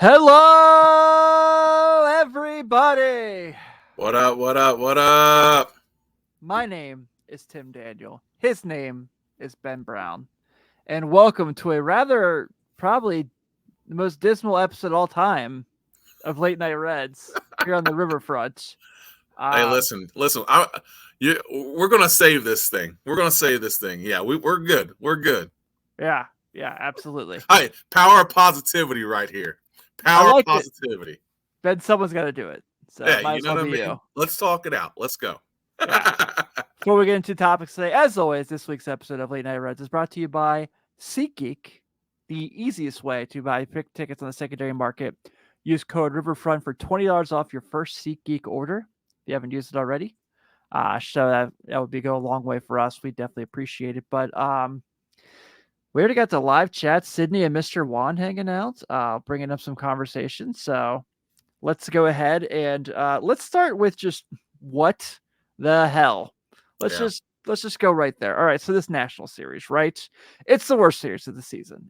Hello, everybody. What up? What up? What up? My name is Tim Daniel. His name is Ben Brown. And welcome to a rather probably the most dismal episode of all time of Late Night Reds here on the riverfront. Hey, Um, listen. We're gonna save this thing. We're gonna save this thing. Yeah, we're good. We're good. yeah, absolutely. Hey, power of positivity right here. I Power of like it. positivity. Ben, someone's got to do it. So Hey, might you as know well what I be mean? you. Let's talk it out. Let's go. Yeah. Before we get into topics today, as always, this week's episode of Late Night Reds is brought to you by SeatGeek, the easiest way to buy pick tickets on the secondary market. Use code Riverfront for $20 off your first SeatGeek order if you haven't used it already. So that would go a long way for us. We definitely appreciate it. But we already got the live chat, Sydney and Mr. Juan hanging out, bringing up some conversation. So let's go ahead and let's start with just what the hell. Let's Yeah. just go right there. All right, so this national series, right? It's the worst series of the season.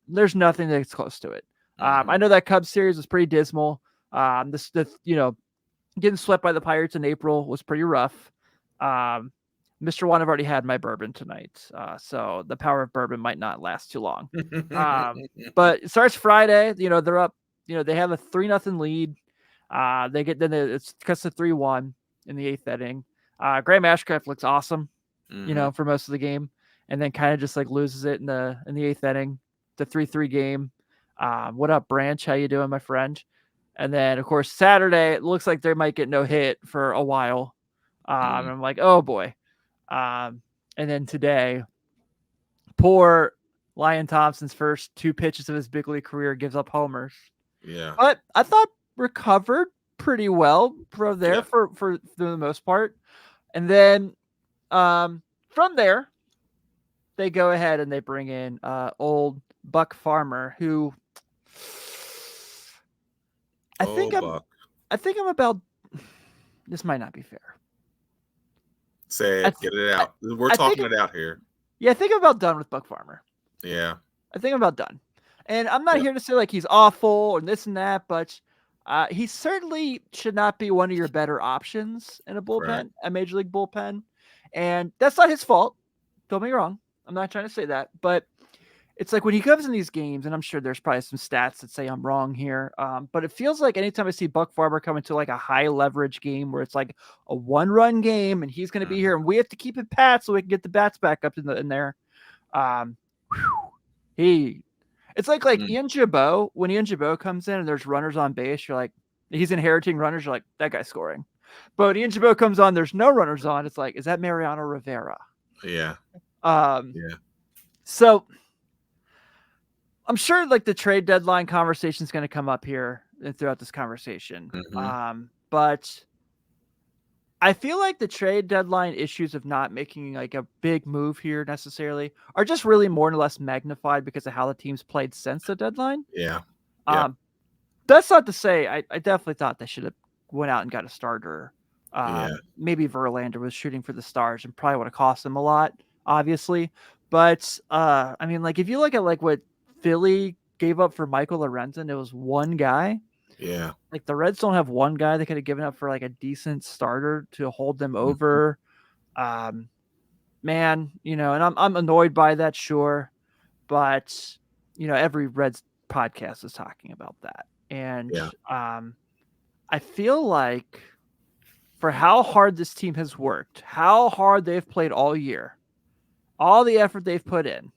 There's nothing that's close to it. I know that Cubs series was pretty dismal. Getting swept by the Pirates in April was pretty rough. Mr. Juan, I've already had my bourbon tonight, so the power of bourbon might not last too long. But it starts Friday. They're up. They have a 3-0 lead. It's cuts to 3-1 in the 8th inning. Graham Ashcraft looks awesome, for most of the game, and then kind of just like loses it in the 8th inning. The 3-3 game. What up, Branch? How you doing, my friend? And then of course Saturday, it looks like they might get no hit for a while. I'm like, oh boy. And then today, poor Lyon Thompson's first 2 pitches of his big league career gives up homers. Yeah. But I thought recovered pretty well from there Yeah. for the most part. And then from there, they go ahead and they bring in old Buck Farmer, who I think Buck. I'm about. This might not be fair. Say it. Get it out. We're talking it out here. Yeah, I think I'm about done with Buck Farmer. Yeah. I think I'm about done. And I'm not here to say like he's awful or this and that, but he certainly should not be one of your better options in a bullpen, a major league bullpen. And that's not his fault. Don't get me wrong. I'm not trying to say that, but it's like when he comes in these games, and I'm sure there's probably some stats that say I'm wrong here, but it feels like anytime I see Buck Farmer come into like a high leverage game where it's like a 1-run game and he's going to be here and we have to keep it pat so we can get the bats back up in there. It's like Ian Gibaut. When Ian Gibaut comes in and there's runners on base, you're like, he's inheriting runners. You're like, that guy's scoring. But when Ian Gibaut comes on, there's no runners on. It's like, is that Mariano Rivera? Yeah. So I'm sure like the trade deadline conversation is going to come up here throughout this conversation. But I feel like the trade deadline issues of not making like a big move here necessarily are just really more or less magnified because of how the teams played since the deadline. Yeah. That's not to say I definitely thought they should have went out and got a starter. Maybe Verlander was shooting for the stars and probably would have cost them a lot, obviously. But I mean, like if you look at like what Philly gave up for Michael Lorenzen, it was one guy. Yeah. Like the Reds don't have one guy they could have given up for like a decent starter to hold them over. Man, and I'm annoyed by that, sure. But, every Reds podcast is talking about that. And I feel like for how hard this team has worked, how hard they've played all year, all the effort they've put in,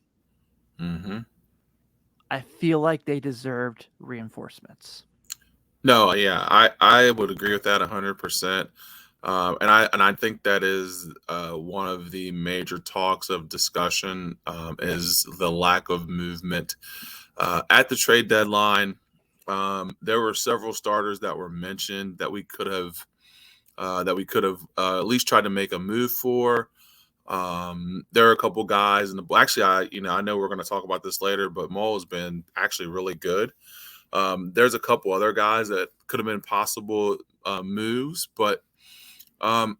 I feel like they deserved reinforcements. No, yeah, I would agree with that 100%. And I think that is one of the major talks of discussion is the lack of movement at the trade deadline. There were several starters that were mentioned that we could have at least tried to make a move for. There are a couple guys in the actually I know we're going to talk about this later, but Mo has been actually really good. There's a couple other guys that could have been possible moves, but to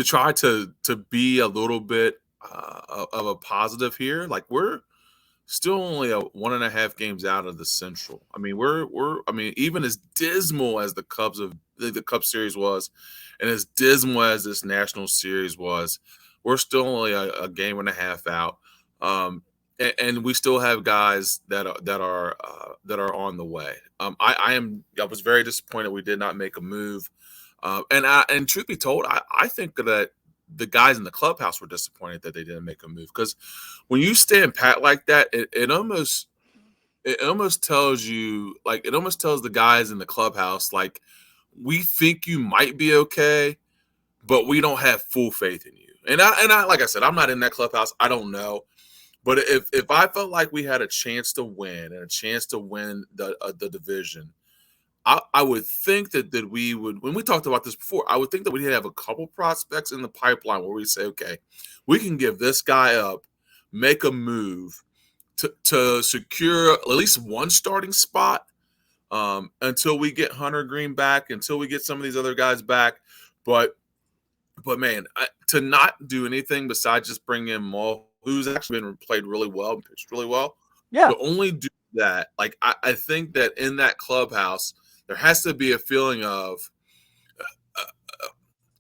try to be a little bit of a positive here, like we're still only a 1.5 games out of the Central. I mean, I mean, even as dismal as the Cubs series was, and as dismal as this National Series was, we're still only a game and a half out. And we still have guys that are on the way. I was very disappointed we did not make a move. And truth be told, I think that the guys in the clubhouse were disappointed that they didn't make a move, because when you stand pat like that, it almost tells you, like, it almost tells the guys in the clubhouse, like, we think you might be okay, but we don't have full faith in you. And I like I said, I'm not in that clubhouse. I don't know. But if I felt like we had a chance to win and a chance to win the division, I would think that we would, when we talked about this before, I would think that we'd have a couple prospects in the pipeline where we say, okay, we can give this guy up, make a move to secure at least one starting spot until we get Hunter Green back, until we get some of these other guys back. But man, to not do anything besides just bring in Mull, who's actually been played really well and pitched really well, Yeah. to only do that, like, I think that in that clubhouse, there has to be a feeling of,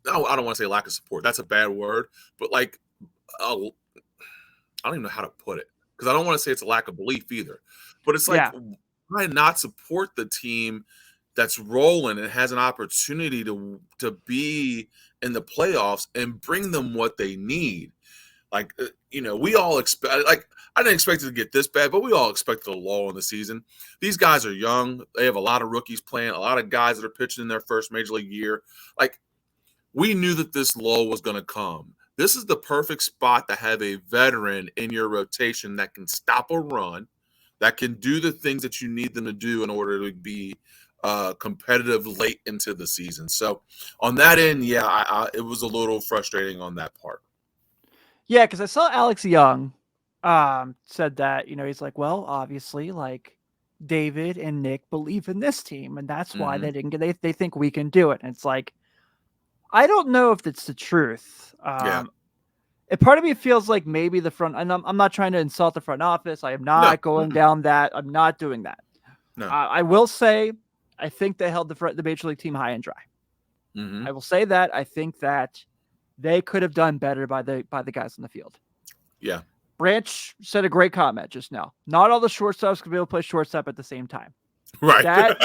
no, I don't want to say lack of support. That's a bad word, but like, I don't even know how to put it, because I don't want to say it's a lack of belief either. But it's like, Yeah. why not support the team that's rolling and has an opportunity to be in the playoffs and bring them what they need? Like, we all expect, like, I didn't expect it to get this bad, but we all expected a lull in the season. These guys are young. They have a lot of rookies playing, a lot of guys that are pitching in their first major league year. Like, we knew that this lull was going to come. This is the perfect spot to have a veteran in your rotation that can stop a run, that can do the things that you need them to do in order to be competitive late into the season. So on that end, yeah, it was a little frustrating on that part. Yeah, because I saw Alex Young said that, he's like, well, obviously, like, David and Nick believe in this team, and that's why they didn't get. They think we can do it. And it's like, I don't know if it's the truth. Yeah. A part of me feels like maybe the front. And I'm not trying to insult the front office. I am not going down that. I'm not doing that. No. I will say, I think they held the major league team high and dry. I will say that I think that they could have done better by the guys in the field. Yeah. Branch said a great comment just now. Not all the shortstops could be able to play shortstop at the same time. Right.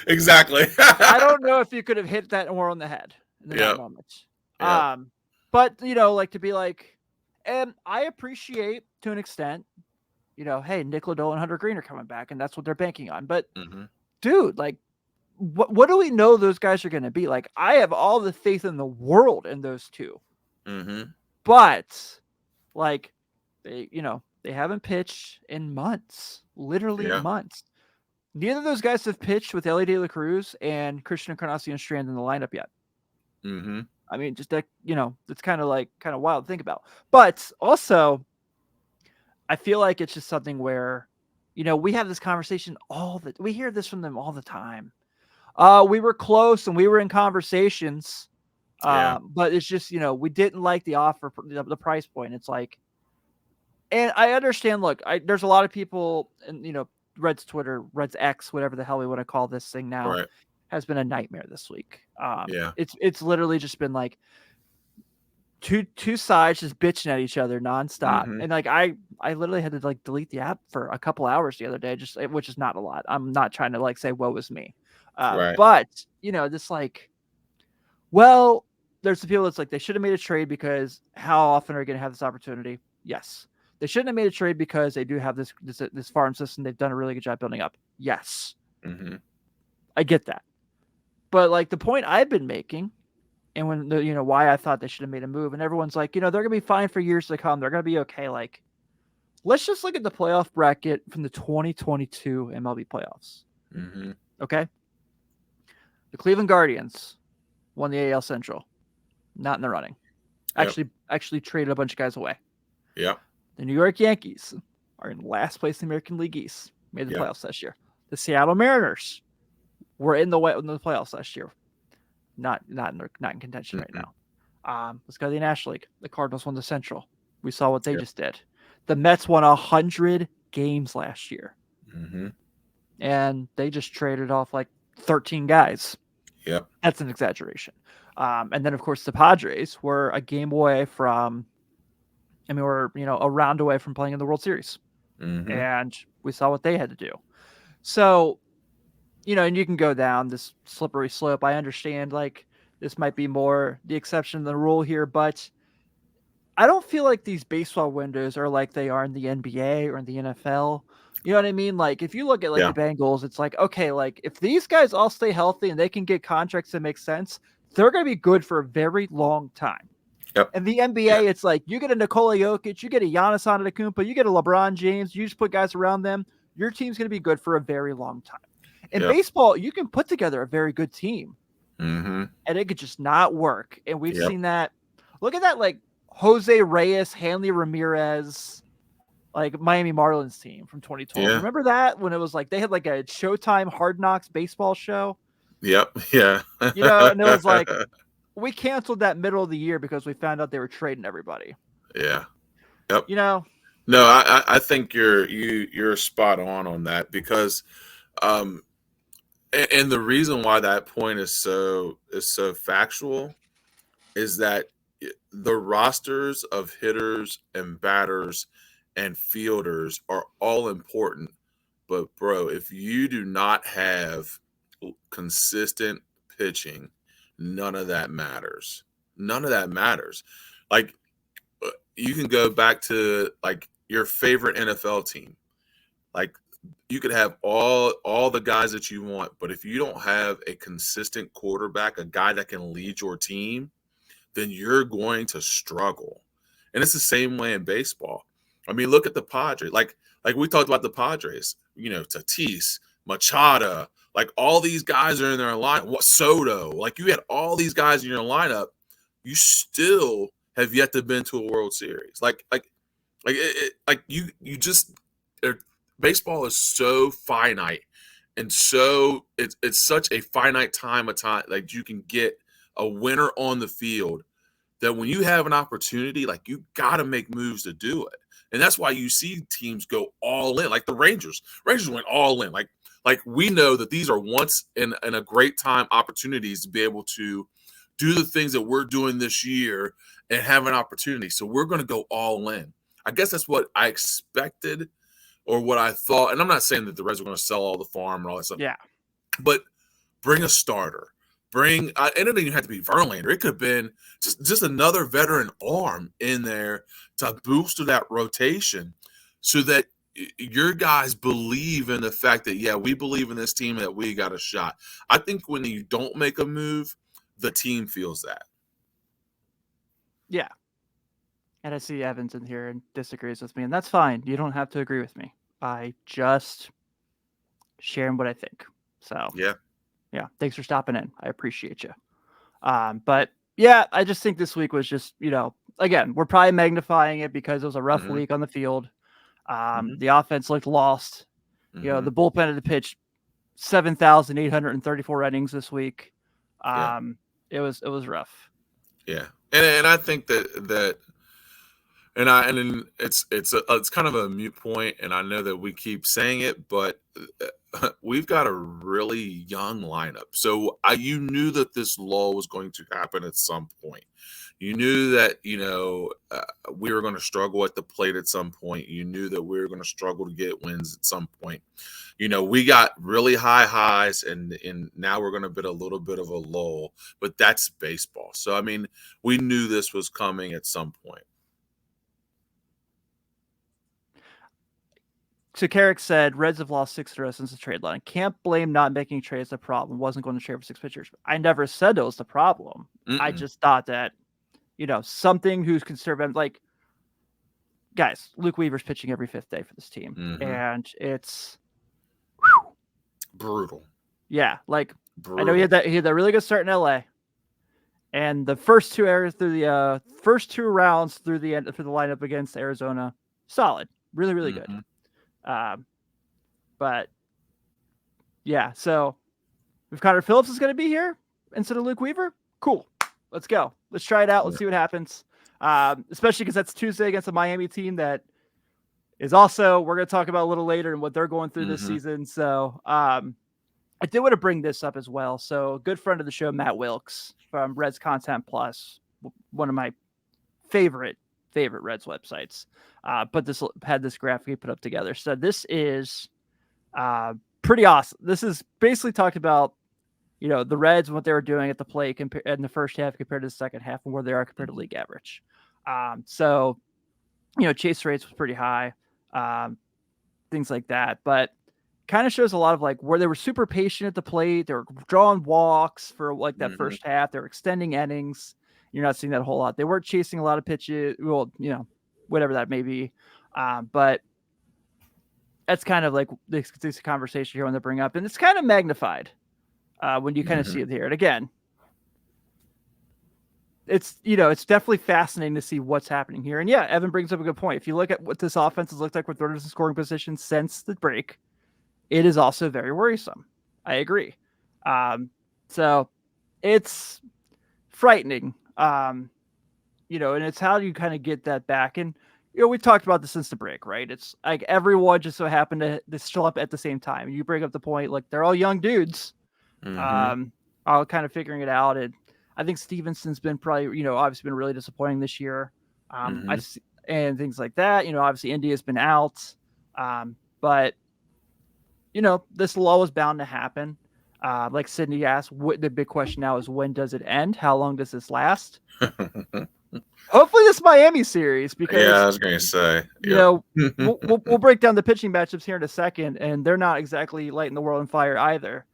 Exactly. I don't know if you could have hit that more on the head in that moment. Yeah. But like, to be like, and I appreciate to an extent, hey, Nick Lodolo and Hunter Green are coming back, and that's what they're banking on. But dude, like, what do we know those guys are going to be? Like, I have all the faith in the world in those two. But like, they haven't pitched in months, literally months. Neither of those guys have pitched with Elly De La Cruz and Christian Encarnacion Strand in the lineup yet. I mean, just that, it's kind of wild to think about. But also, I feel like it's just something where, we have this conversation we hear this from them all the time. We were close and we were in conversations, but it's just, we didn't like the offer, the price point. It's like, and I understand, look, there's a lot of people, and, Red's Twitter, Red's X, whatever the hell we want to call this thing now, has been a nightmare this week. It's literally just been like two sides just bitching at each other nonstop. And like, I literally had to like delete the app for a couple hours the other day, which is not a lot. I'm not trying to like say woe is me. But this like, well, there's the people that's like, they should have made a trade because how often are you going to have this opportunity? Yes. They shouldn't have made a trade because they do have this farm system they've done a really good job building up. Yes. I get that. But like, the point I've been making, and when why I thought they should have made a move, and everyone's like, they're going to be fine for years to come. They're going to be okay. Like, let's just look at the playoff bracket from the 2022 MLB playoffs. Okay. The Cleveland Guardians won the AL Central. Not in the running. Actually traded a bunch of guys away. Yeah. The New York Yankees are in last place in the American League East. Made the playoffs last year. The Seattle Mariners were in the playoffs last year. Not in contention right now. Let's go to the National League. The Cardinals won the Central. We saw what they just did. The Mets won 100 games last year, Mm-hmm. and they just traded off like 13 guys. Yep. That's an exaggeration. And then, of course, the Padres were a game away from, we're, a round away from playing in the World Series. Mm-hmm. And we saw what they had to do. So, and you can go down this slippery slope. I understand, like, this might be more the exception than the rule here, but I don't feel like these baseball windows are like they are in the NBA or in the NFL. You know what I mean? Like, if you look at, like, Yeah. the Bengals, it's like, okay, like, if these guys all stay healthy and they can get contracts that make sense, they're going to be good for a very long time. Yep. In the NBA, it's like you get a Nikola Jokic, you get a Giannis Antetokounmpo, you get a LeBron James, you just put guys around them, your team's going to be good for a very long time. In baseball, you can put together a very good team, mm-hmm. and it could just not work. And we've Yep. seen that. Look at that, like, Jose Reyes, Hanley Ramirez, like, Miami Marlins team from 2012. Yeah. Remember that when it was like they had like a Showtime Hard Knocks baseball show? Yep. Yeah. And it was like, we canceled that middle of the year because we found out they were trading everybody. Yeah. Yep. No, I think you're spot on that, because and the reason why that point is so factual is that the rosters of hitters and batters and fielders are all important. But bro, if you do not have consistent pitching, none of that matters. None of that matters. Like, you can go back to, like, your favorite NFL team. Like, you could have all the guys that you want, but if you don't have a consistent quarterback, a guy that can lead your team, then you're going to struggle. And it's the same way in baseball. I mean, look at the Padres. Like we talked about the Padres, Tatis, Machado, like, all these guys are in their line. What, Soto? Like, you had all these guys in your lineup. You still have yet to been to a World Series. Baseball is so finite, and so it's such a finite time. Like, you can get a winner on the field, that when you have an opportunity, like, you got to make moves to do it. And that's why you see teams go all in, like the Rangers. Rangers went all in. Like we know that these are once in a great time opportunities to be able to do the things that we're doing this year and have an opportunity. So we're going to go all in. I guess that's what I expected, or what I thought. And I'm not saying that the Reds are going to sell all the farm and all that stuff. Yeah. But bring a starter. And it didn't even have to be Verlander. It could have been just another veteran arm in there to boost that rotation, so that your guys believe in the fact that, yeah, we believe in this team, that we got a shot. I think when you don't make a move, the team feels that. Yeah. And I see Evans in here and disagrees with me, and that's fine. You don't have to agree with me. I just sharing what I think. So yeah, thanks for stopping in. I appreciate you. But yeah, I just think this week was just, again, we're probably magnifying it because it was a rough week on the field. The offense looked lost. The bullpen had to pitch 7,834 innings this week. It was rough. Yeah, and I think that. And it's kind of a moot point, and I know that we keep saying it, but we've got a really young lineup. So you knew that this lull was going to happen at some point. You knew that we were going to struggle at the plate at some point. You knew that we were going to struggle to get wins at some point. We got really high highs, and now we're going to hit a little bit of a lull. But that's baseball. So I mean, we knew this was coming at some point. So Carrick said, Reds have lost 6 in a row since the trade line. Can't blame not making trades the problem. Wasn't going to trade for 6 pitchers. I never said it was the problem. I just thought that, something who's conservative, like, guys, Luke Weaver's pitching every 5th day for this team. And it's brutal. Yeah. Like, brutal. I know he had that really good start in LA. And the first 2 rounds through the lineup against Arizona, solid. Really, really good. But yeah, so if Connor Phillips is going to be here instead of Luke Weaver, cool. Let's go. Let's try it out. Let's see what happens. Especially because that's Tuesday against a Miami team that is also we're going to talk about a little later and what they're going through this Mm-hmm. season. So I did want to bring this up as well. So a good friend of the show, Matt Wilkes from Reds Content Plus, one of my favorite Reds websites, had this graphic he put up together. So this is pretty awesome. This is basically talked about, the Reds and what they were doing at the plate in the first half compared to the second half and where they are compared to league average. So, chase rates was pretty high, things like that. But kind of shows a lot of like where they were super patient at the plate. They were drawing walks for like that first half. They were extending innings. You're not seeing that a whole lot. They weren't chasing a lot of pitches. Well, whatever that may be. But that's kind of like this conversation here when they bring up, and it's kind of magnified when you kind of see it here. And again, it's definitely fascinating to see what's happening here. And yeah, Evan brings up a good point. If you look at what this offense has looked like with runners in scoring position since the break, it is also very worrisome. I agree. So it's frightening. And it's how you kind of get that back. And we've talked about this since the break, right? It's like everyone just so happened to show up at the same time. You bring up the point, like they're all young dudes, all kind of figuring it out. And I think Stevenson's been probably, obviously been really disappointing this year. And things like that. Obviously India's been out, but this lull is bound to happen. Like Sydney asked, the big question now is when does it end? How long does this last? Hopefully this Miami series, because I was going to say, we'll break down the pitching matchups here in a second, and they're not exactly lighting the world on fire either.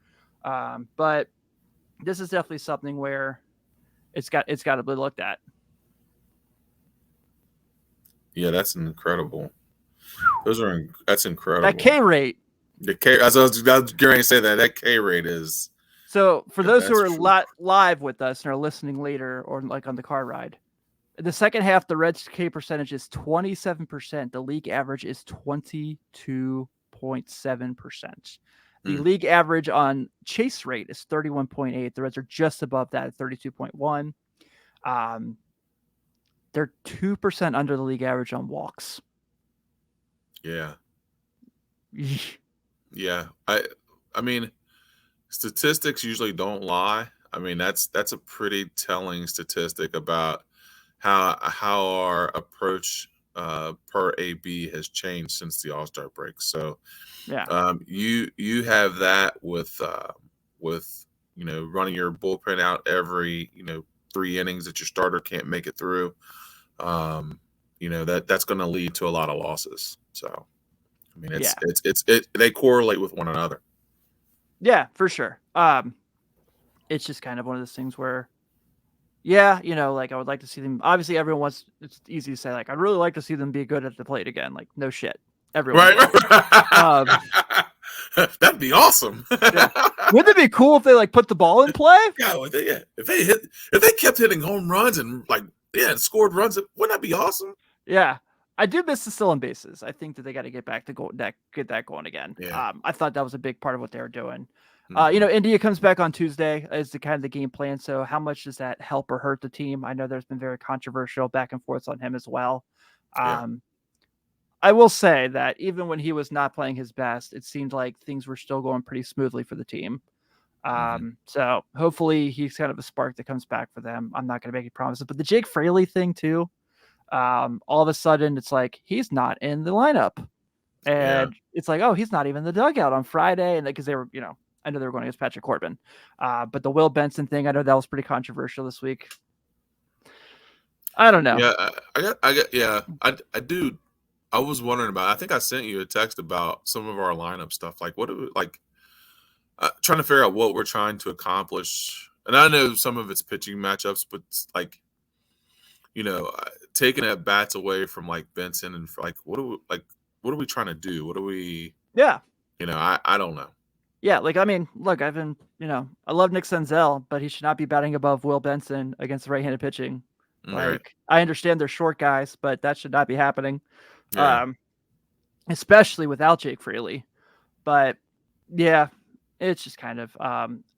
But this is definitely something where it's got to be looked at. Yeah, that's incredible. That's incredible. That K rate. The K. I was going to say that K rate is. So for those who are live with us and are listening later, or like on the car ride, the second half, the Reds K percentage is 27%. The league average is 22.7%. The league average on chase rate is 31.8. The Reds are just above that at 32.1. They're 2% under the league average on walks. Yeah. Yeah. I mean, statistics usually don't lie. I mean, that's a pretty telling statistic about how our approach per AB has changed since the All-Star break. So yeah, you have that with running your bullpen out every 3 innings that your starter can't make it through. That's going to lead to a lot of losses. So I mean, they correlate with one another. Yeah, for sure. It's just kind of one of those things where, like I would like to see them. Obviously, everyone wants. It's easy to say, like, I'd really like to see them be good at the plate again. Like, no shit, everyone. Right. That'd be awesome. Yeah. Wouldn't it be cool if they like put the ball in play? Yeah, if they kept hitting home runs and scored runs, wouldn't that be awesome? Yeah. I do miss the stolen bases. I think that they got to get back to get that going again. Yeah. I thought that was a big part of what they were doing. India comes back on Tuesday is the kind of the game plan. So how much does that help or hurt the team? I know there's been very controversial back and forth on him as well. I will say that even when he was not playing his best, it seemed like things were still going pretty smoothly for the team. So hopefully he's kind of a spark that comes back for them. I'm not going to make any promises, but the Jake Fraley thing too, all of a sudden it's like, he's not in the lineup, and it's like, oh, he's not even in the dugout on Friday. And because they were, I know they were going against Patrick Corbin, but the Will Benson thing, I know that was pretty controversial this week. I don't know. Yeah, I do. I was wondering about, I think I sent you a text about some of our lineup stuff. Like what, trying to figure out what we're trying to accomplish. And I know some of it's pitching matchups, but like, taking at bats away from like Benson and like, what are we trying to do? What do we, I don't know. Yeah. Like, I mean, look, I've been, I love Nick Senzel, but he should not be batting above Will Benson against the right-handed pitching. Like, I understand they're short guys, but that should not be happening. Yeah. Especially without Jake Fraley. But yeah, it's just kind of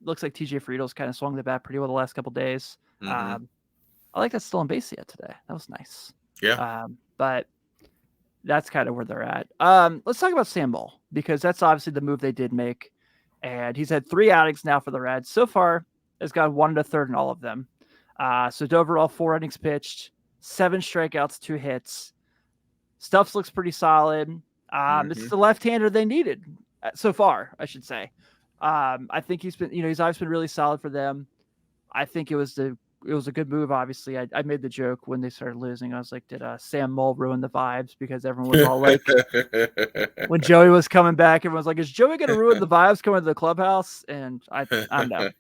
looks like TJ Friedl's kind of swung the bat pretty well the last couple days. I like that still on base yet today. That was nice. Yeah. But that's kind of where they're at. Let's talk about Sam Moll, because that's obviously the move they did make. And he's had 3 outings now for the Reds. So far, has gone 1 1/3 in all of them. So overall, 4 innings pitched, 7 strikeouts, 2 hits. Stuff looks pretty solid. This is the left-hander they needed so far, I should say. I think he's always been really solid for them. I think it was a good move. Obviously, I made the joke when they started losing. I was like, did Sam Moll ruin the vibes? Because everyone was all like, when Joey was coming back, everyone was like, is Joey going to ruin the vibes coming to the clubhouse? And I don't know.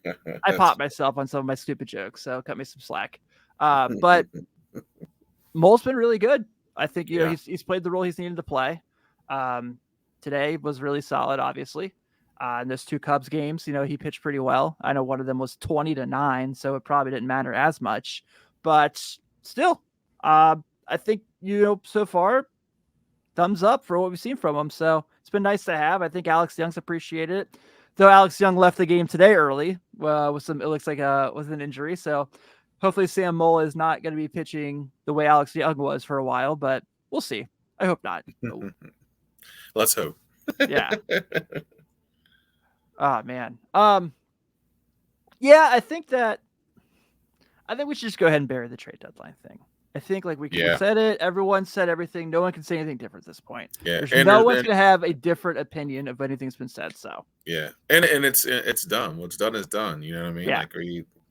I popped myself on some of my stupid jokes, so cut me some slack. But Moll's been really good. I think he's played the role he's needed to play. Today was really solid, obviously. In those 2 Cubs games, he pitched pretty well. I know one of them was 20-9, so it probably didn't matter as much. But still, I think, so far, thumbs up for what we've seen from him. So it's been nice to have. I think Alex Young's appreciated it. Though Alex Young left the game today early with it looks like with an injury. So hopefully Sam Moll is not going to be pitching the way Alex Young was for a while, but we'll see. I hope not. Let's hope. Yeah. Oh man. Yeah, I think we should just go ahead and bury the trade deadline thing. I think we said it. Everyone said everything. No one can say anything different at this point. Yeah. There's no one's gonna have a different opinion of anything's been said. So yeah, and it's done. What's done is done. You know what I mean? Yeah.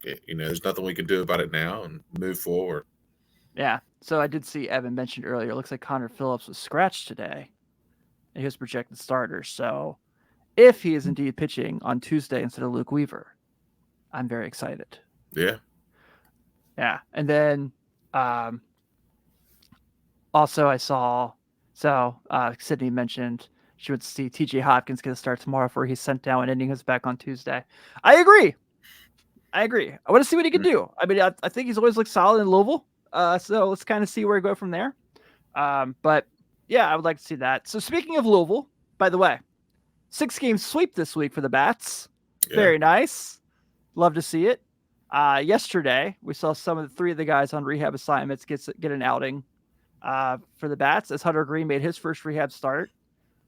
There's nothing we can do about it now and move forward. Yeah. So I did see Evan mentioned earlier. It looks like Connor Phillips was scratched today, and he was projected starter. So if he is indeed pitching on Tuesday instead of Luke Weaver, I'm very excited. Yeah. Yeah. And then also I saw, Sydney mentioned she would see TJ Hopkins get a start tomorrow before he's sent down when inning is back on Tuesday. I agree. I want to see what he can do. I mean, I think he's always looked solid in Louisville. So let's kind of see where we go from there. But yeah, I would like to see that. So speaking of Louisville, by the way, 6-game sweep this week for the Bats. Yeah. Very nice. Love to see it. Yesterday, we saw some of the 3 of the guys on rehab assignments get an outing for the Bats as Hunter Green made his first rehab start.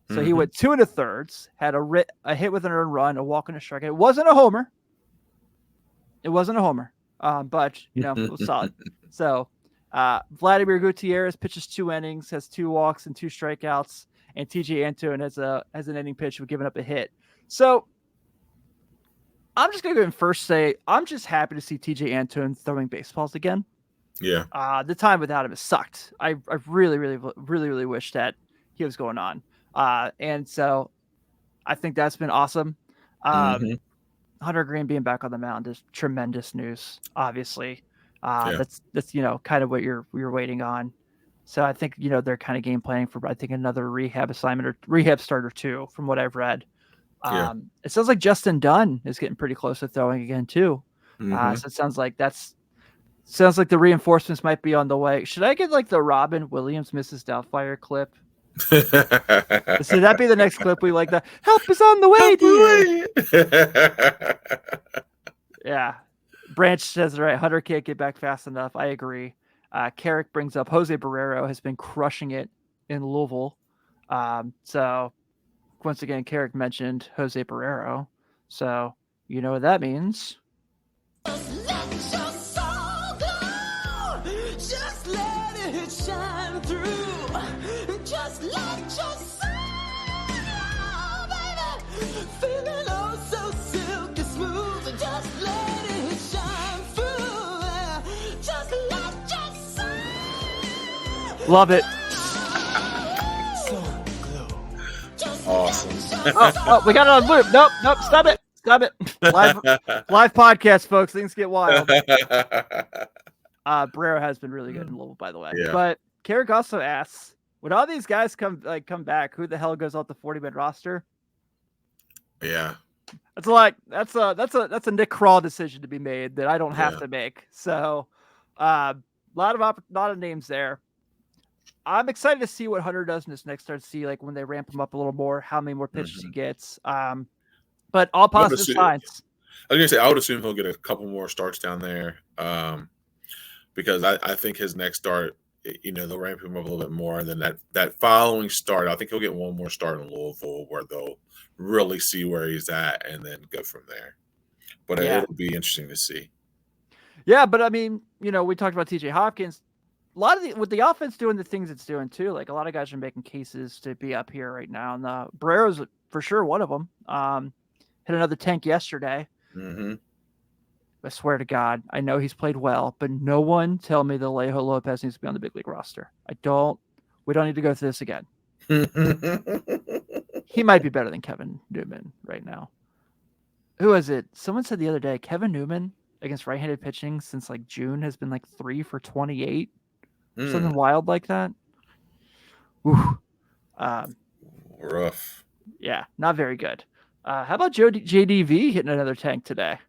So he went 2 1/3, had a hit with an earned run, a walk and a strikeout. It wasn't a homer. But it was solid. So Vladimir Gutierrez pitches 2 innings, has 2 walks and 2 strikeouts. And TJ Antone has an inning pitch with giving up a hit. So I'm just going to go and first say I'm just happy to see TJ Antone throwing baseballs again. Yeah. The time without him has sucked. I really, really, really, really wish that he was going on. And so I think that's been awesome. Hunter Green being back on the mound is tremendous news, obviously. That's kind of what you're waiting on. So I think, they're kind of game planning for, I think, another rehab assignment or rehab start or 2 from what I've read. It sounds like Justin Dunn is getting pretty close to throwing again too. So it sounds like the reinforcements might be on the way. Should I get the Robin Williams, Mrs. Doubtfire clip? Should that be the next clip we like? The help is on the way, dear. Yeah. Branch says it right. Hunter can't get back fast enough. I agree. Carrick brings up Jose Barrero has been crushing it in Louisville. So once again, Carrick mentioned Jose Barrero. So you know what that means. Just let your soul go. Just let it shine through. Just let your soul go, baby. Feeling oh so silky smooth. Just let it shine through. Just let your soul. Love it. Awesome. oh, we got it on loop. Nope. Stop it. Live podcast, folks. Things get wild. Barrero has been really good in Louisville, by the way. Yeah. But Carrick also asks, when all these guys come back, who the hell goes off the 40-man roster? Yeah. That's a Nick Krall decision to be made that I don't have to make. So, lot of names there. I'm excited to see what Hunter does in this next start. See when they ramp him up a little more, how many more pitches he gets. But all positive signs. I was gonna say I would assume he'll get a couple more starts down there, because I think his next start they'll ramp him up a little bit more, and then that following start, I think he'll get one more start in Louisville where they'll really see where he's at and then go from there. But Yeah. it'll be interesting to see. Yeah, but I mean, we talked about TJ Hopkins. A lot of with the offense doing the things it's doing too, like a lot of guys are making cases to be up here right now. And Barrero's for sure one of them. Hit another tank yesterday. Mm-hmm. I swear to God, I know he's played well, but no one tell me that Alejo Lopez needs to be on the big league roster. We don't need to go through this again. He might be better than Kevin Newman right now. Who is it? Someone said the other day, Kevin Newman against right-handed pitching since like June has been like 3 for 28. Something wild like that. Ooh. Rough. Yeah, not very good. How about JDV hitting another tank today?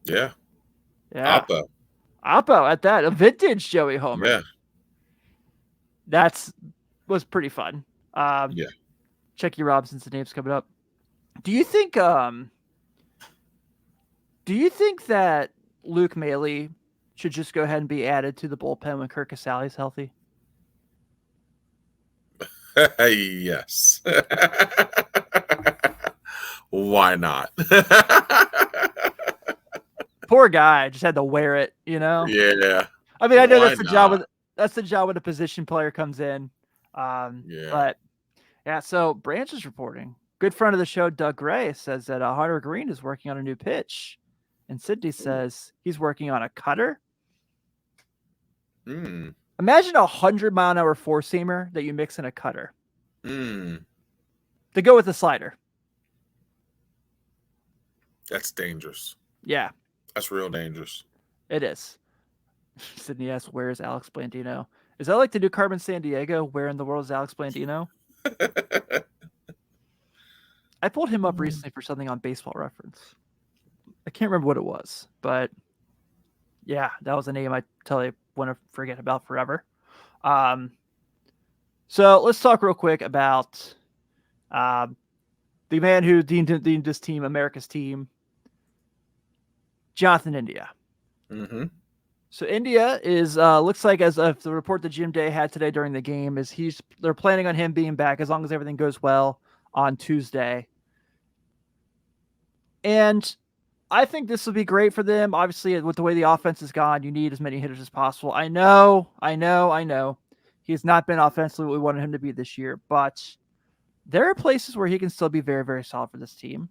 Yeah. Yeah. Oppo at that. A vintage Joey Homer. Yeah. Was pretty fun. Yeah. Checky Robinson's name's coming up. Do you think that Luke Maile should just go ahead and be added to the bullpen when Kirk Casale's healthy? Yes. Why not? Poor guy just had to wear it, Yeah. I mean, I know that's the job. That's the job when a position player comes in. Yeah. But yeah. So Branch is reporting. Good friend of the show, Doug Gray, says that Hunter Green is working on a new pitch, and Sydney says he's working on a cutter. Imagine 100-mile-an-hour four-seamer that you mix in a cutter. To go with the slider. That's dangerous. Yeah. That's real dangerous. It is. Sydney asks, where is Alex Blandino? Is that like the new Carmen Sandiego? Where in the world is Alex Blandino? I pulled him up recently for something on Baseball Reference. I can't remember what it was, but yeah, that was a name I totally want to forget about forever. So let's talk real quick about the man who deemed this team America's team, Jonathan India. Mm-hmm. So India is looks like, as of the report that Jim Day had today during the game, is they're planning on him being back as long as everything goes well on Tuesday. And I think this will be great for them. Obviously, with the way the offense has gone, you need as many hitters as possible. I know. He has not been offensively what we wanted him to be this year, but there are places where he can still be very, very solid for this team.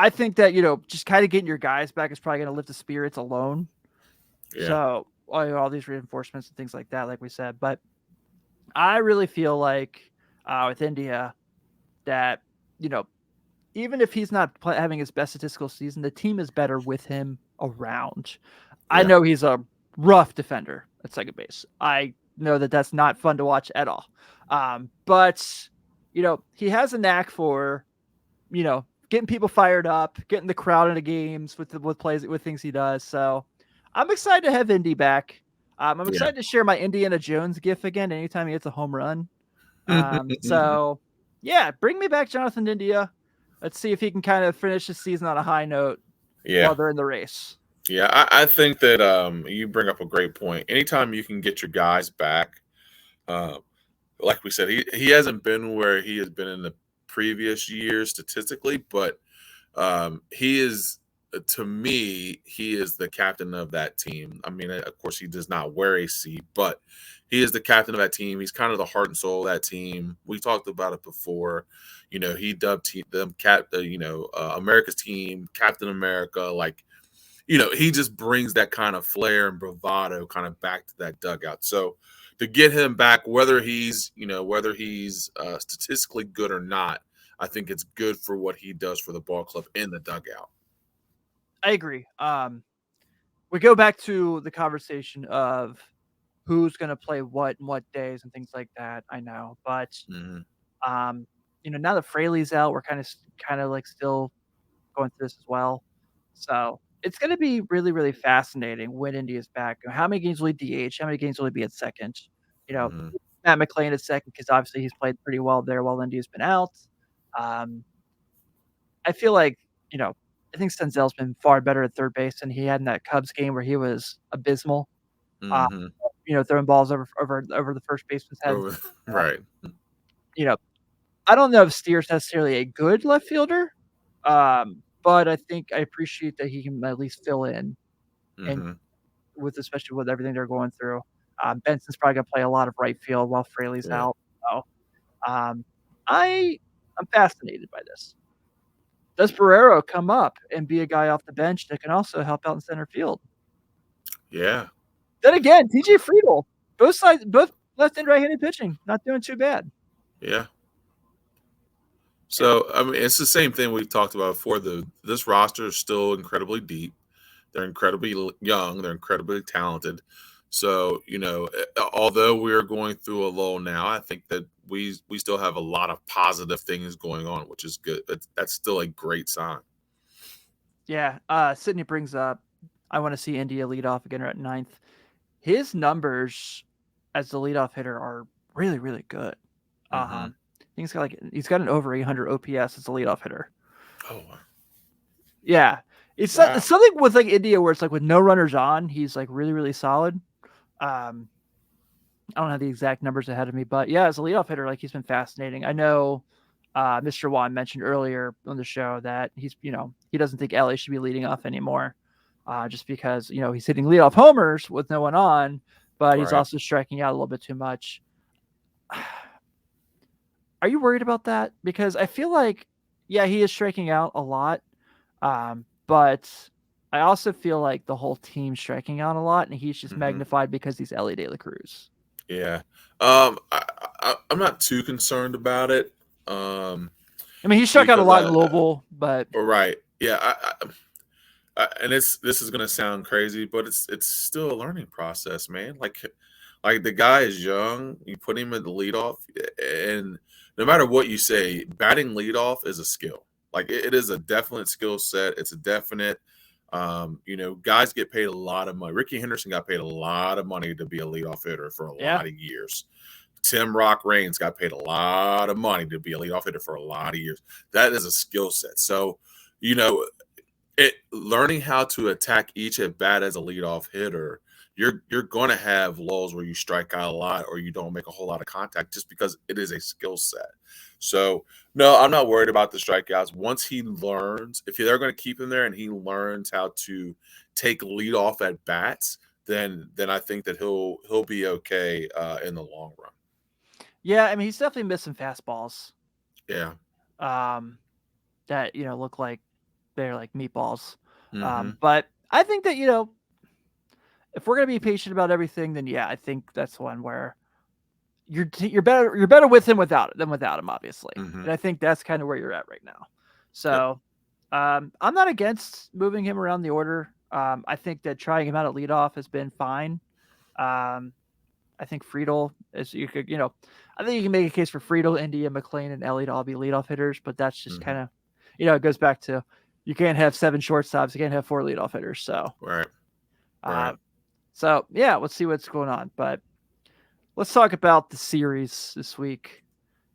I think that, just kind of getting your guys back is probably going to lift the spirits alone. Yeah. So all these reinforcements and things like that, like we said, but I really feel like with India that, even if he's not having his best statistical season, the team is better with him around. Yeah. I know he's a rough defender at second base. I know that that's not fun to watch at all. But, he has a knack for, getting people fired up, getting the crowd into games with things he does. So I'm excited to have Indy back. I'm excited to share my Indiana Jones gif again anytime he hits a home run. So yeah, bring me back Jonathan India. Let's see if he can kind of finish the season on a high note while they're in the race. Yeah, I think that you bring up a great point. Anytime you can get your guys back, like we said, he hasn't been where he has been in the previous years statistically, but he is, to me, he is the captain of that team. I mean, of course, he does not wear a C, but he is the captain of that team. He's kind of the heart and soul of that team. We talked about it before. He dubbed them America's team, Captain America. Like, he just brings that kind of flair and bravado kind of back to that dugout. So to get him back, whether he's statistically good or not, I think it's good for what he does for the ball club in the dugout. I agree. We go back to the conversation of who's going to play what and what days and things like that. I know, but now that Fraley's out, we're kind of like still going through this as well. So it's going to be really, really fascinating when India's back. How many games will he DH? How many games will he be at second? Matt McClain at second, because obviously he's played pretty well there while India's been out. I feel like, I think Senzel's been far better at third base than he had in that Cubs game where he was abysmal. throwing balls over the first baseman's head. Right. I don't know if Steer's necessarily a good left fielder, but I think I appreciate that he can at least fill in, and Hmm. especially with everything they're going through. Benson's probably gonna play a lot of right field while Fraley's Yeah. out. So, um, I'm fascinated by this. Does Barrero come up and be a guy off the bench that can also help out in center field? Yeah. Then again, TJ Friedel, both left and right-handed pitching, not doing too bad. Yeah. So I mean, it's the same thing we talked about before. This roster is still incredibly deep. They're incredibly young. They're incredibly talented. So although we're going through a lull now, I think that we still have a lot of positive things going on, which is good. That's still a great sign. Yeah, Sydney brings up, I want to see India lead off again at 9th. His numbers as the leadoff hitter are really, really good. Mm-hmm. I think he's got an over 800 OPS as a leadoff hitter. Oh, Yeah, it's wow. something with like India where it's like with no runners on, he's like really, really solid. I don't have the exact numbers ahead of me, but yeah, as a leadoff hitter, like he's been fascinating. I know Mr. Juan mentioned earlier on the show that he doesn't think Ellie should be leading off anymore, just because he's hitting leadoff homers with no one on, but he's Right. also striking out a little bit too much. Are you worried about that? Because I feel like, yeah, he is striking out a lot, but I also feel like the whole team's striking out a lot, and he's just magnified because he's Ellie De La Cruz. Yeah. I'm not too concerned about it. I mean, he struck out a lot in Louisville, but right. Yeah. And this is gonna sound crazy, but it's still a learning process, man. Like the guy is young. You put him in the leadoff, and no matter what you say, batting leadoff is a skill. Like it is a definite skill set. It's a definite. Guys get paid a lot of money. Ricky Henderson got paid a lot of money to be a leadoff hitter for a lot of years. Tim Rock Reigns got paid a lot of money to be a leadoff hitter for a lot of years. That is a skill set. So, learning how to attack each at bat as a leadoff hitter, you're going to have lulls where you strike out a lot or you don't make a whole lot of contact just because it is a skill set. So no, I'm not worried about the strikeouts. Once he learns, if they're going to keep him there and he learns how to take lead off at bats, then I think that he'll be okay in the long run. Yeah, I mean he's definitely missing fastballs. Yeah. That look like they're like meatballs. Mm-hmm. But I think that if we're gonna be patient about everything, then yeah, I think that's one where you're better with him than without him, obviously. Mm-hmm. And I think that's kind of where you're at right now. So I'm not against moving him around the order. I think that trying him out at leadoff has been fine. I think Friedel is I think you can make a case for Friedel, India, McLean, and Ellie to all be leadoff hitters, but that's just kind of it goes back to you can't have 7 shortstops, you can't have 4 leadoff hitters. So right. So yeah, let's see what's going on. But let's talk about the series this week.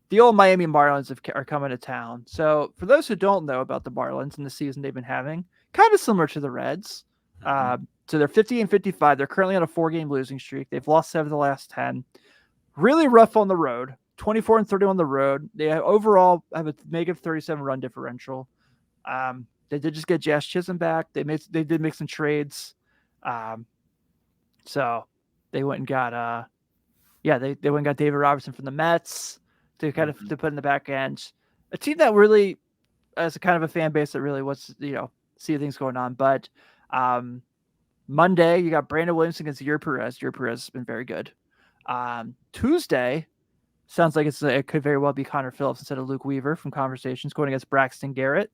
The old Miami Marlins are coming to town. So for those who don't know about the Marlins and the season they've been having, kind of similar to the Reds. So they're 50 and 55. They're currently on a 4-game losing streak. They've lost 7 of the last 10. Really rough on the road. 24 and 30 on the road. They overall have a negative 37 run differential. They did just get Jazz Chisholm back. They did make some trades. So they went and got they went and got David Robertson from the Mets to kind of to put in the back end. A team that really, as a kind of a fan base that really wants see things going on. But Monday you got Brandon Williams against Yuri Perez. Yuri Perez has been very good. Tuesday sounds like it could very well be Connor Phillips instead of Luke Weaver from Conversations going against Braxton Garrett.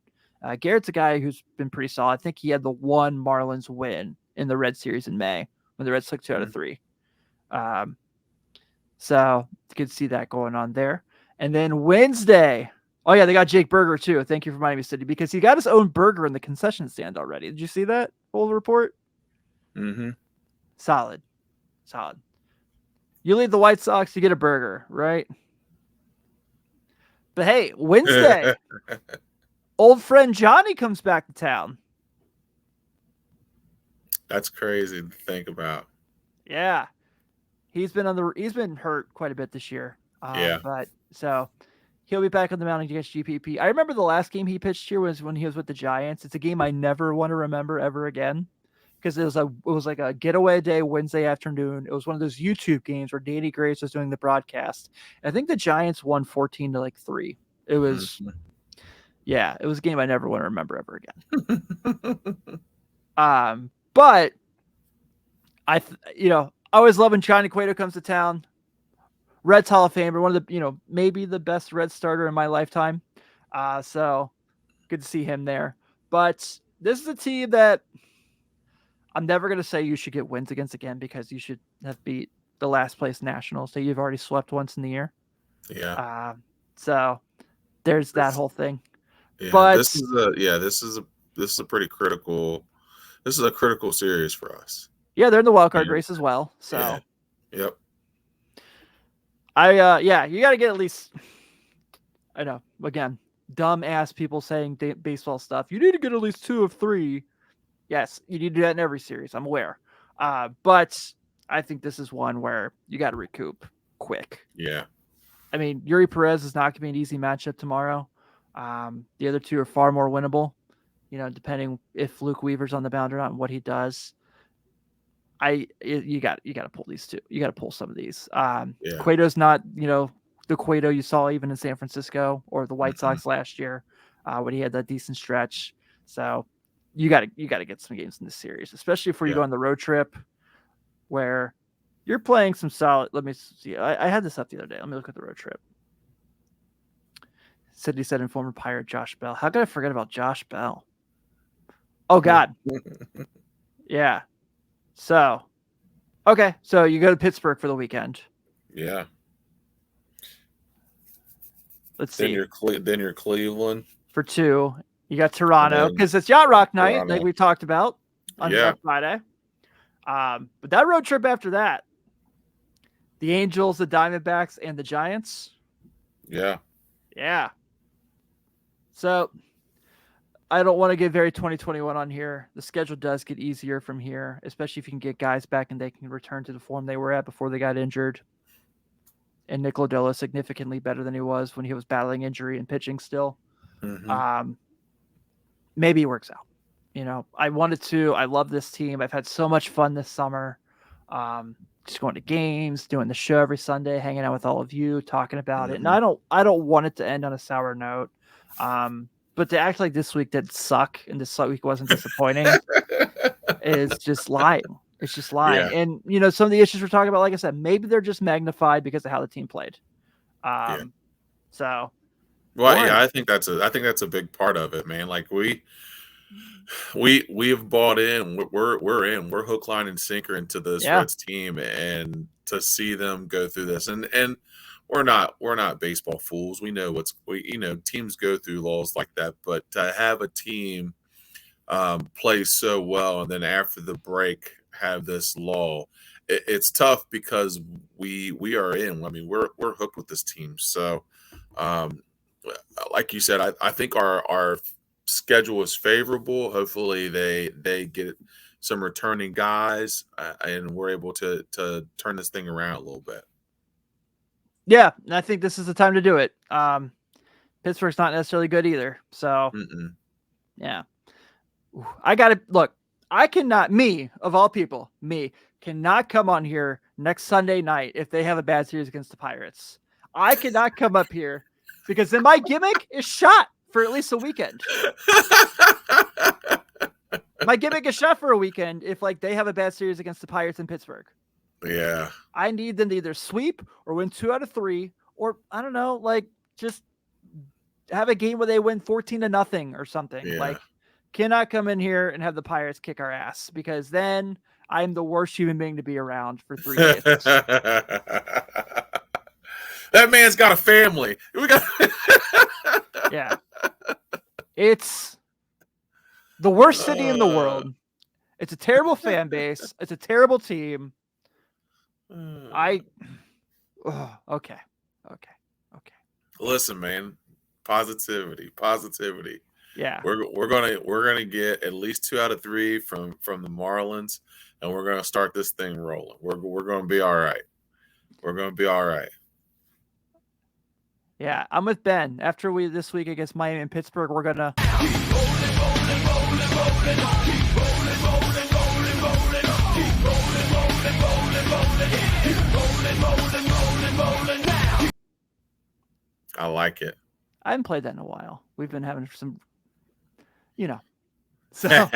Garrett's a guy who's been pretty solid. I think he had the one Marlins win in the Red Series in May when the Reds took 2 out of 3. So you can see that going on there. And then Wednesday, oh yeah, they got Jake Berger too. Thank you for reminding me, City, because he got his own burger in the concession stand already. Did you see that whole report? Mm-hmm. Solid. You lead the White Sox, you get a burger, right? But hey, Wednesday, old friend Johnny comes back to town. That's crazy to think about. Yeah. He's been hurt quite a bit this year. Yeah. But so he'll be back on the mound against GPP. I remember the last game he pitched here was when he was with the Giants. It's a game I never want to remember ever again because it was like a getaway day Wednesday afternoon. It was one of those YouTube games where Danny Grace was doing the broadcast. And I think the Giants won 14-3. It was yeah, it was a game I never want to remember ever again. But I always love when Johnny Cueto comes to town. Reds Hall of Famer, one of the, maybe the best Red starter in my lifetime. So good to see him there. But this is a team that I'm never going to say you should get wins against again because you should have beat the last place Nationals that you've already swept once in the year. Yeah. So there's that whole thing. Yeah, but this is a pretty critical. This is a critical series for us. Yeah, they're in the wild card race as well. So, yeah. Yep. You got to get at least. I know. Again, dumb ass people saying baseball stuff. You need to get at least 2 of 3. Yes, you need to do that in every series. I'm aware. But I think this is one where you got to recoup quick. Yeah. I mean, Yuri Perez is not going to be an easy matchup tomorrow. The other two are far more winnable. Depending if Luke Weaver's on the mound or not and what he does. You got to pull these two. You got to pull some of these. Cueto's not, the Cueto you saw even in San Francisco or the White Sox last year when he had that decent stretch. So you got to get some games in this series, especially if you go on the road trip where you're playing some solid. Let me see. I had this up the other day. Let me look at the road trip. Sydney said, and former Pirate Josh Bell. How could I forget about Josh Bell? Oh God. Yeah. So, okay. So you go to Pittsburgh for the weekend. Yeah. Let's see. Then you're Cleveland for 2. You got Toronto because it's Yacht Rock night, like we talked about on Friday. But that road trip after that, the Angels, the Diamondbacks, and the Giants. Yeah. Yeah. So I don't want to get very 2021 on here. The schedule does get easier from here, especially if you can get guys back and they can return to the form they were at before they got injured. And Nick Lodolo is significantly better than he was when he was battling injury and pitching still. Mm-hmm. Maybe it works out. I wanted to. I love this team. I've had so much fun this summer. Just going to games, doing the show every Sunday, hanging out with all of you, talking about it. And I don't want it to end on a sour note. But to act like this week did suck and this week wasn't disappointing is just lying. It's just lying. Yeah. And, some of the issues we're talking about, like I said, maybe they're just magnified because of how the team played. So. Well, yeah, I think that's a big part of it, man. Like we have bought in. We're hook, line, and sinker into this Reds team, and to see them go through this, and we're not baseball fools. We know teams go through lulls like that, but to have a team play so well and then after the break have this lull, it's tough because we are in. I mean, we're hooked with this team. So, like you said, I think our schedule is favorable. Hopefully, they get some returning guys, and we're able to turn this thing around a little bit. Yeah, and I think this is the time to do it. Pittsburgh's not necessarily good either. So, yeah. I got to look. I cannot, of all people, cannot come on here next Sunday night if they have a bad series against the Pirates. I cannot come up here because then my gimmick is shot for at least a weekend. My gimmick is shot for a weekend if they have a bad series against the Pirates in Pittsburgh. Yeah. I need them to either sweep or win 2 out of 3, or I don't know, just have a game where they win 14-0 or something. Yeah. Cannot come in here and have the Pirates kick our ass because then I'm the worst human being to be around for 3 days. That man's got a family. Yeah. It's the worst city in the world. It's a terrible fan base. It's a terrible team. Okay. Listen, man, positivity. Yeah, we're gonna get at least 2 out of 3 from the Marlins, and we're gonna start this thing rolling. We're gonna be all right. We're going to be all right. Yeah, I'm with Ben. After this week against Miami and Pittsburgh, we're gonna I like it. I haven't played that in a while. We've been having some, So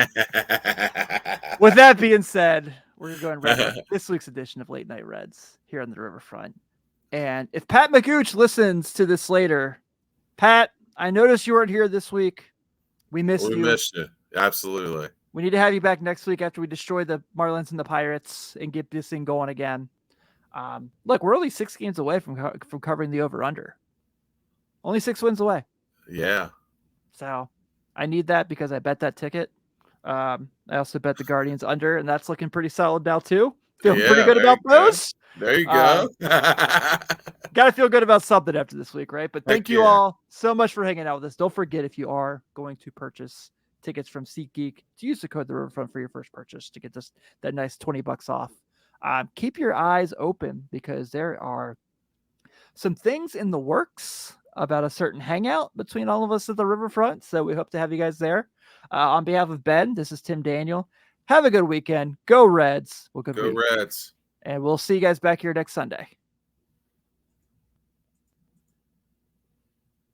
with that being said, we're going to wrap up this week's edition of Late Night Reds here on the Riverfront. And if Pat McGooch listens to this later, Pat, I noticed you weren't here this week. We missed you. We missed you. Absolutely. We need to have you back next week after we destroy the Marlins and the Pirates and get this thing going again. Look, we're only 6 games away from covering the over-under. Only 6 wins away. Yeah. So I need that because I bet that ticket. I also bet the Guardians under, and that's looking pretty solid now too. Feeling pretty good about those. There you go. Got to feel good about something after this week, right? But thank you all so much for hanging out with us. Don't forget, if you are going to purchase tickets from SeatGeek, to use the code The Riverfront for your first purchase to get that nice $20 off. Keep your eyes open because there are some things in the works about a certain hangout between all of us at the Riverfront. So we hope to have you guys there. On behalf of Ben, this is Tim Daniel. Have a good weekend. Go Reds. Go Reds. And we'll see you guys back here next Sunday.